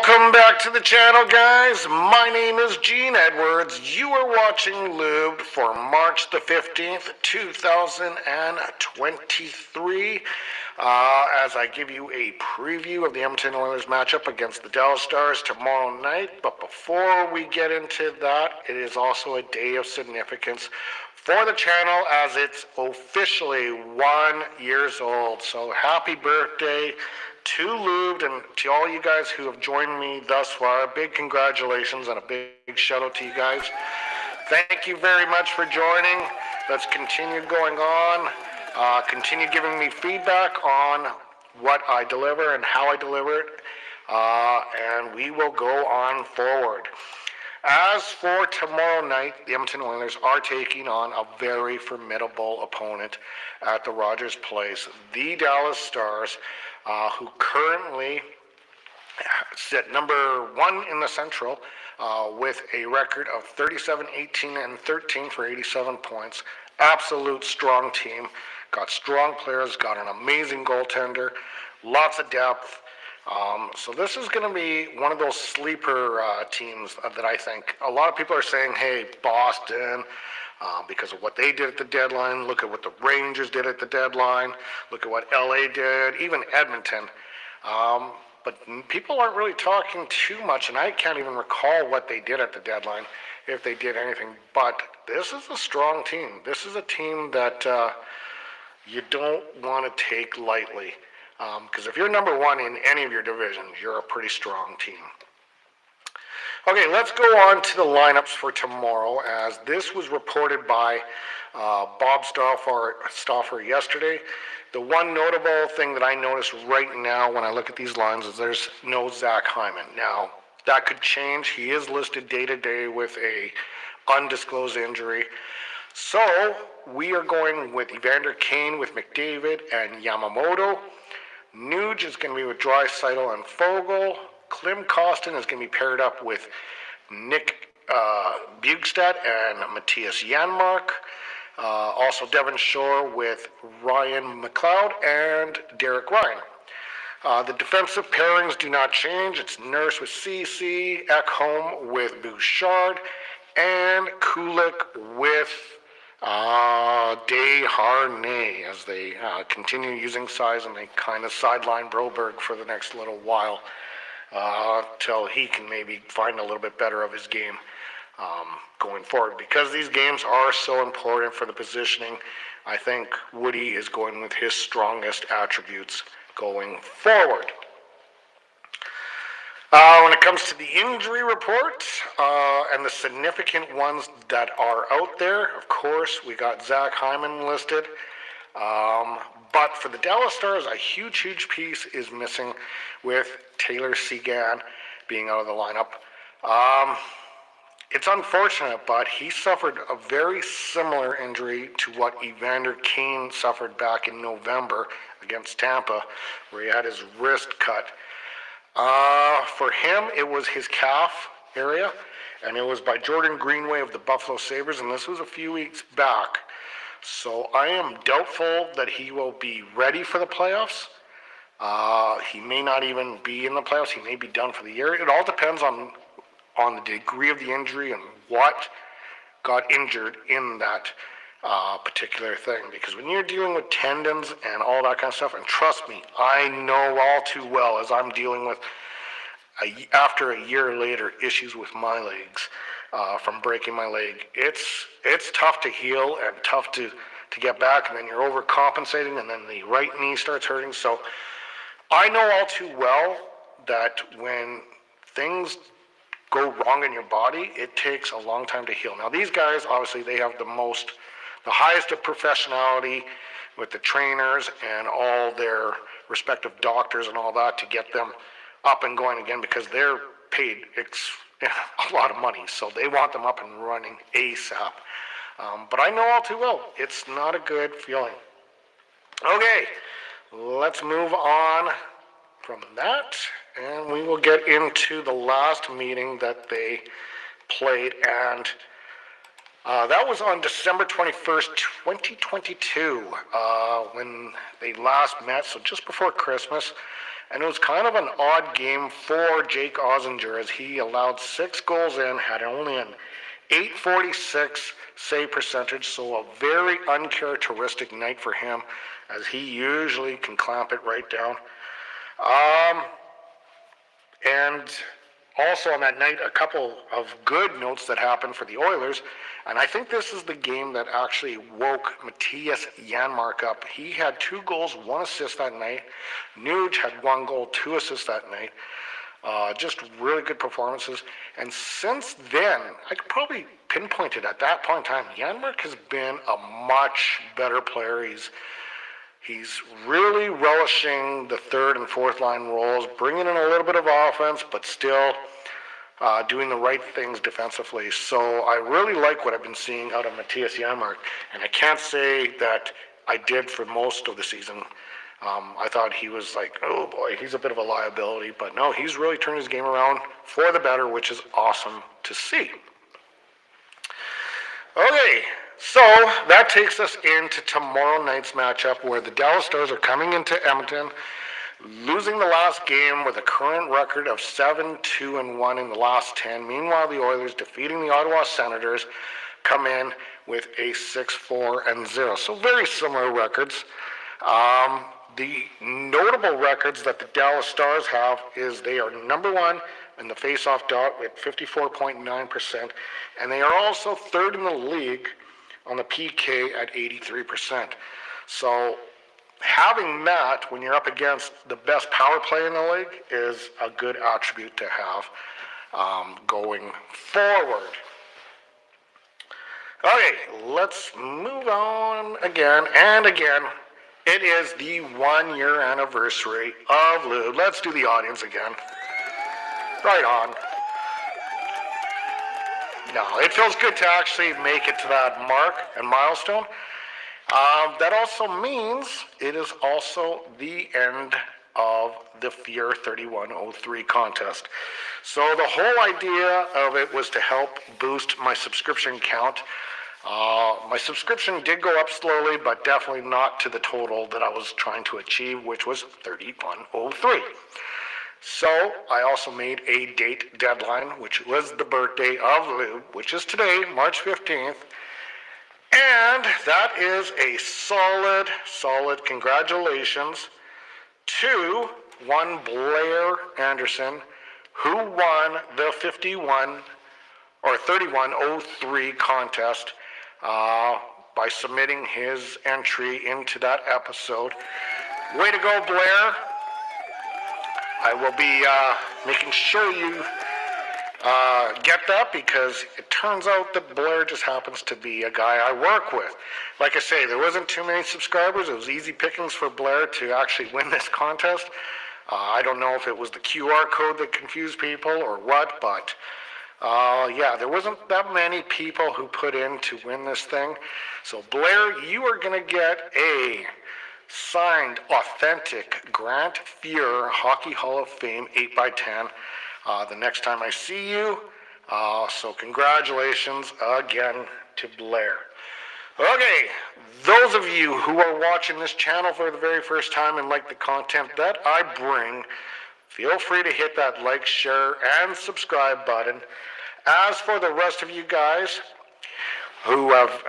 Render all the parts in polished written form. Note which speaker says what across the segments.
Speaker 1: Welcome back to the channel, guys. My name is Gene Edwards. You are watching LUBED for March the 15th, 2023. As I give you a preview of the Edmonton Oilers matchup against the Dallas Stars tomorrow night. But before we get into that, it is also a day of significance for the channel as it's officially 1 year old. So happy birthday to LUBED and to all you guys who have joined me thus far. Big congratulations and a big shout out to you guys. Thank you very much for joining. Let's continue going on. Continue giving me feedback on what I deliver and how I deliver it. And we will go on forward. As for tomorrow night, the Edmonton Oilers are taking on a very formidable opponent at the Rogers Place, the Dallas Stars, who currently sit number 1 in the Central with a record of 37, 18, and 13 for 87 points. Absolute strong team. Got strong players, got an amazing goaltender, lots of depth. So this is going to be one of those sleeper teams that I think a lot of people are saying, hey, Boston, because of what they did at the deadline. Look at what the Rangers did at the deadline. Look at what LA did, even Edmonton. But people aren't really talking too much, and I can't even recall what they did at the deadline, if they did anything. But this is a strong team. This is a team that you don't want to take lightly. Because if you're number 1 in any of your divisions, you're a pretty strong team. Okay, let's go on to the lineups for tomorrow, as this was reported by Bob Stauffer yesterday. The one notable thing that I notice right now when I look at these lines is there's no Zach Hyman. Now, that could change. He is listed day-to-day with a undisclosed injury. So, we are going with Evander Kane with McDavid and Yamamoto. Nuge is going to be with Draisaitl and Fogle. Klim Kostin is going to be paired up with Nick Bjugstad and Matthias Janmark. Also Devon Shore with Ryan McLeod and Derek Ryan. The defensive pairings do not change. It's Nurse with CC, Ekholm with Bouchard, and Kulik with Desharnais, as they continue using size, and they kind of sideline Broberg for the next little while till he can maybe find a little bit better of his game going forward. Because these games are so important for the positioning, I think Woody is going with his strongest attributes going forward. When it comes to the injury report and the significant ones that are out there, of course, we got Zach Hyman listed. But for the Dallas Stars, a huge piece is missing with Taylor Seguin being out of the lineup. It's unfortunate, but he suffered a very similar injury to what Evander Kane suffered back in November against Tampa, where he had his wrist cut. For him, it was his calf area, and it was by Jordan Greenway of the Buffalo Sabres, and this was a few weeks back. So I am doubtful that he will be ready for the playoffs. He may not even be in the playoffs. He may be done for the year. It all depends on the degree of the injury and what got injured in that particular thing. Because when you're dealing with tendons and all that kind of stuff, and trust me, I know all too well, as I'm dealing with, after a year later, issues with my legs from breaking my leg. It's tough to heal and tough to get back, and then you're overcompensating, and then the right knee starts hurting. So I know all too well that when things go wrong in your body, it takes a long time to heal. Now, these guys, obviously, they have the highest of professionality with the trainers and all their respective doctors and all that to get them up and going again, because they're paid a lot of money, so they want them up and running ASAP. But I know all too well, it's not a good feeling. Okay, let's move on from that, and we will get into the last meeting that they played. And That was on December 21st, 2022, when they last met, so just before Christmas. And it was kind of an odd game for Jake Ozinger as he allowed 6 goals in, had only an .846 save percentage, so a very uncharacteristic night for him as he usually can clamp it right down. And also on that night, a couple of good notes that happened for the Oilers. And I think this is the game that actually woke Matthias Janmark up. He had 2 goals, 1 assist that night. Nuge had 1 goal, 2 assists that night. Just really good performances. And since then, I could probably pinpoint it at that point in time, Janmark has been a much better player. He's really relishing the 3rd and 4th line roles, bringing in a little bit of offense, but still doing the right things defensively. So I really like what I've been seeing out of Matthias Janmark, and I can't say that I did for most of the season. I thought he was like, oh boy, he's a bit of a liability, but no, he's really turned his game around for the better, which is awesome to see. Okay, so that takes us into tomorrow night's matchup where the Dallas Stars are coming into Edmonton, losing the last game with a current record of 7-2-1 in the last 10. Meanwhile, the Oilers defeating the Ottawa Senators come in with a 6-4-0. So very similar records. The notable records that the Dallas Stars have is they are number 1 in the face-off dot with 54.9%, and they are also 3rd in the league on the PK at 83%. So having that when you're up against the best power play in the league is a good attribute to have going forward. Okay, let's move on again and again. It is the 1-year anniversary of LUBED. Let's do the audience again. Right on. No, it feels good to actually make it to that mark and milestone. That also means it is also the end of the Fear 3103 contest. So the whole idea of it was to help boost my subscription count. My subscription did go up slowly, but definitely not to the total that I was trying to achieve, which was 3103. So I also made a date deadline, which was the birthday of LUBED, which is today, March 15th. And that is a solid congratulations to one Blair Anderson, who won the 3103 contest by submitting his entry into that episode. Way to go, Blair. I will be making sure you get that, because it turns out that Blair just happens to be a guy I work with. Like I say, there wasn't too many subscribers. It was easy pickings for Blair to actually win this contest. I don't know if it was the QR code that confused people or what, but yeah, there wasn't that many people who put in to win this thing. So Blair, you are going to get a signed, authentic Grant Fuhr Hockey Hall of Fame 8x10 the next time I see you. So congratulations again to Blair. Okay, those of you who are watching this channel for the very first time and like the content that I bring, feel free to hit that like, share, and subscribe button. As for the rest of you guys who have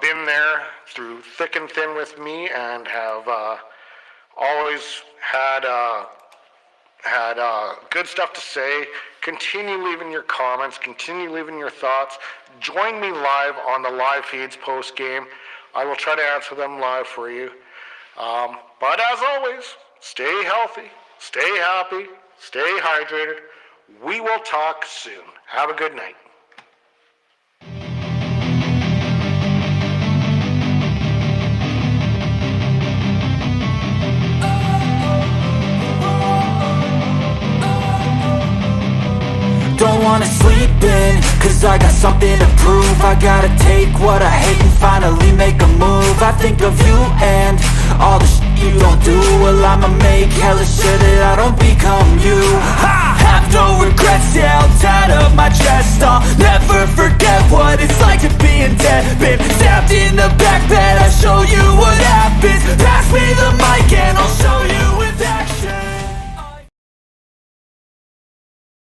Speaker 1: been there through thick and thin with me and have always had good stuff to say, continue leaving your comments, continue leaving your thoughts. Join me live on the live feeds post-game. I will try to answer them live for you. But as always, stay healthy, stay happy, stay hydrated. We will talk soon. Have a good night.
Speaker 2: Don't wanna sleep in, cause I got something to prove. I gotta take what I hate and finally make a move. I think of you and all the shit you don't do. Well, I'ma make hella sure that I don't become you. I have no regrets, yeah, I'll tie up my chest. I'll never forget what it's like to be in yeah, been